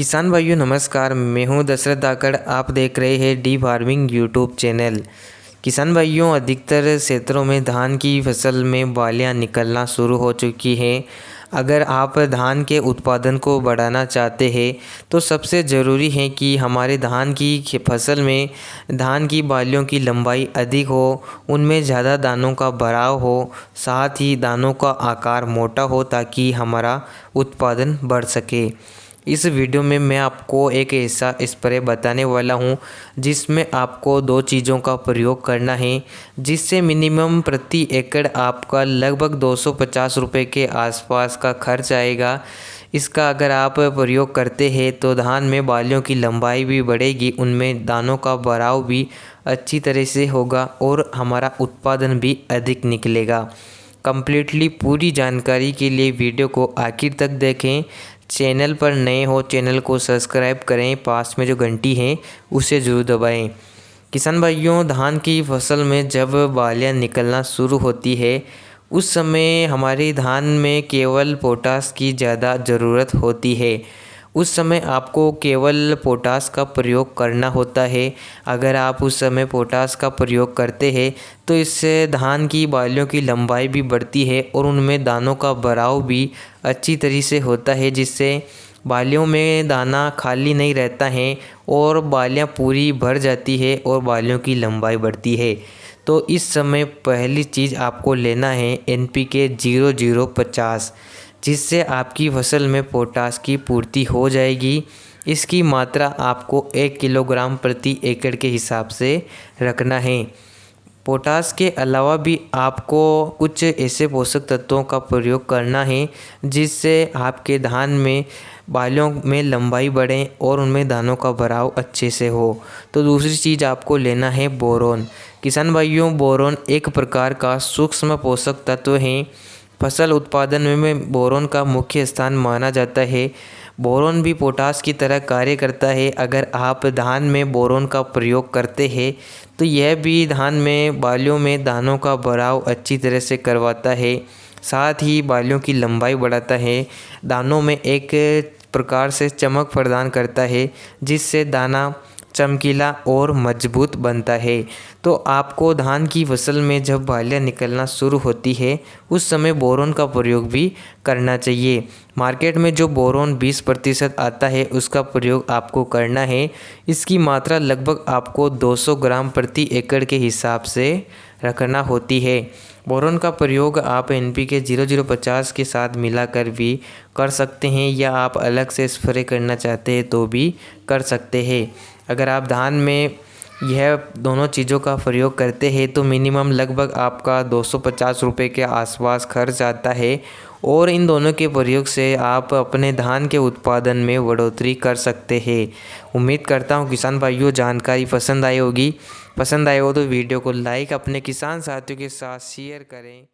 किसान भाइयों नमस्कार। मैं हूं दशरथ धाकड़। आप देख रहे हैं डी फार्मिंग यूट्यूब चैनल। किसान भाइयों, अधिकतर क्षेत्रों में धान की फसल में बालियां निकलना शुरू हो चुकी हैं। अगर आप धान के उत्पादन को बढ़ाना चाहते हैं तो सबसे ज़रूरी है कि हमारे धान की फसल में धान की बालियों की लंबाई अधिक हो, उनमें ज़्यादा दानों का भराव हो, साथ ही दानों का आकार मोटा हो ताकि हमारा उत्पादन बढ़ सके। इस वीडियो में मैं आपको एक ऐसा स्प्रे बताने वाला हूं जिसमें आपको दो चीज़ों का प्रयोग करना है, जिससे मिनिमम प्रति एकड़ आपका लगभग 250 रुपये के आसपास का खर्च आएगा। इसका अगर आप प्रयोग करते हैं तो धान में बालियों की लंबाई भी बढ़ेगी, उनमें दानों का भराव भी अच्छी तरह से होगा और हमारा उत्पादन भी अधिक निकलेगा। कंप्लीटली पूरी जानकारी के लिए वीडियो को आखिर तक देखें। चैनल पर नए हो चैनल को सब्सक्राइब करें, पास में जो घंटी है उसे ज़रूर दबाएं। किसान भाइयों, धान की फसल में जब बालियां निकलना शुरू होती है उस समय हमारे धान में केवल पोटास की ज़्यादा ज़रूरत होती है। उस समय आपको केवल पोटास का प्रयोग करना होता है। अगर आप उस समय पोटास का प्रयोग करते हैं तो इससे धान की बालियों की लंबाई भी बढ़ती है और उनमें दानों का भराव भी अच्छी तरह से होता है, जिससे बालियों में दाना खाली नहीं रहता है और बालियां पूरी भर जाती है और बालियों की लंबाई बढ़ती है। तो इस समय पहली चीज़ आपको लेना है NPK 0050, जिससे आपकी फसल में पोटास की पूर्ति हो जाएगी। इसकी मात्रा आपको 1 किलोग्राम प्रति एकड़ के हिसाब से रखना है। पोटास के अलावा भी आपको कुछ ऐसे पोषक तत्वों का प्रयोग करना है जिससे आपके धान में बालों में लंबाई बढ़े और उनमें दानों का भराव अच्छे से हो। तो दूसरी चीज़ आपको लेना है बोरोन। किसान भाइयों, बोरोन एक प्रकार का सूक्ष्म पोषक तत्व है। फसल उत्पादन में बोरोन का मुख्य स्थान माना जाता है। बोरोन भी पोटास की तरह कार्य करता है। अगर आप धान में बोरोन का प्रयोग करते हैं तो यह भी धान में बालियों में दानों का भराव अच्छी तरह से करवाता है, साथ ही बालियों की लंबाई बढ़ाता है, दानों में एक प्रकार से चमक प्रदान करता है, जिससे दाना चमकीला और मजबूत बनता है। तो आपको धान की फसल में जब बालियां निकलना शुरू होती है उस समय बोरोन का प्रयोग भी करना चाहिए। मार्केट में जो बोरोन 20% आता है उसका प्रयोग आपको करना है। इसकी मात्रा लगभग आपको 200 ग्राम प्रति एकड़ के हिसाब से रखना होती है। बोरोन का प्रयोग आप NPK 0050 के साथ मिलाकर भी कर सकते हैं या आप अलग से स्प्रे करना चाहते हैं तो भी कर सकते हैं। अगर आप धान में यह दोनों चीज़ों का प्रयोग करते हैं तो मिनिमम लगभग आपका 250 रुपये के आसपास खर्च आता है और इन दोनों के प्रयोग से आप अपने धान के उत्पादन में बढ़ोतरी कर सकते हैं। उम्मीद करता हूँ किसान भाइयों जानकारी पसंद आई होगी। पसंद आए हो तो वीडियो को लाइक, अपने किसान साथियों के साथ शेयर करें।